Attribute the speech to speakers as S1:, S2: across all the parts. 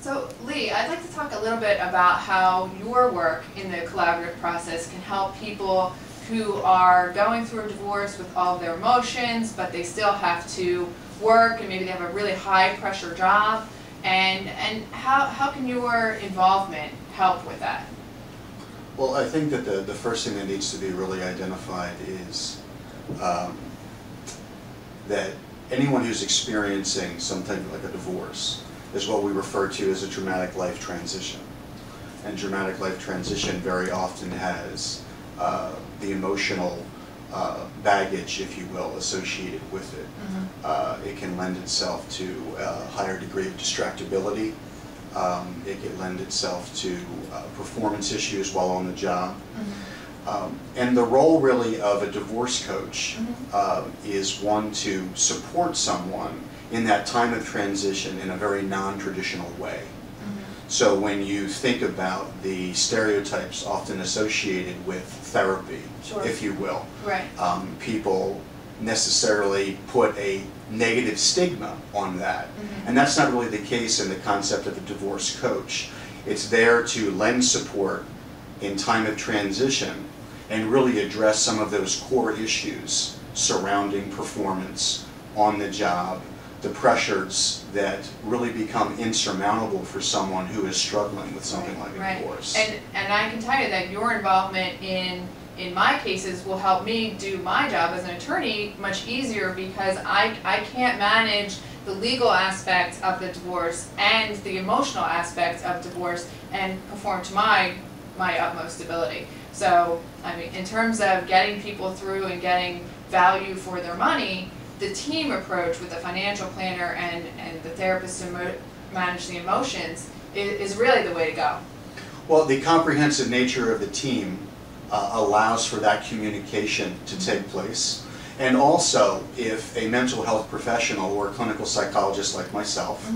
S1: So Lee, I'd like to talk a little bit about how your work in the collaborative process can help people who are going through a divorce with all of their emotions, but they still have to work and maybe they have a really high pressure job. And how can your involvement help with that?
S2: Well, I think that the first thing that needs to be really identified is that anyone who's experiencing something like a divorce is what we refer to as a dramatic life transition. And dramatic life transition very often has the emotional baggage, if you will, associated with it. Mm-hmm. It can lend itself to a higher degree of distractibility. It can lend itself to performance issues while on the job. Mm-hmm. And the role really of a divorce coach is one to support someone in that time of transition in a very non-traditional way. So when you think about the stereotypes often associated with therapy, sure, if you will, right, people necessarily put a negative stigma on that. Mm-hmm. And that's not really the case in the concept of a divorce coach. It's there to lend support in time of transition and really address some of those core issues surrounding performance on the job, the pressures that really become insurmountable for someone who is struggling with something like a divorce.
S1: And I can tell you that your involvement in my cases will help me do my job as an attorney much easier, because I can't manage the legal aspects of the divorce and the emotional aspects of divorce and perform to my utmost ability. So, I mean, in terms of getting people through and getting value for their money, the team approach with the financial planner and the therapist to manage the emotions is really the way to go.
S2: Well, the comprehensive nature of the team allows for that communication to take place. And also, if a mental health professional or a clinical psychologist like myself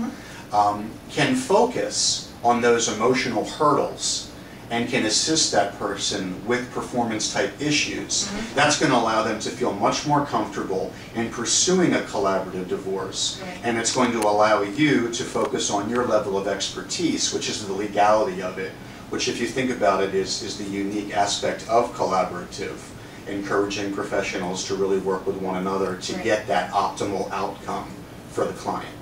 S2: can focus on those emotional hurdles and can assist that person with performance type issues, that's going to allow them to feel much more comfortable in pursuing a collaborative divorce. Right. And it's going to allow you to focus on your level of expertise, which is the legality of it, which, if you think about it, is the unique aspect of collaborative, encouraging professionals to really work with one another to get that optimal outcome for the client.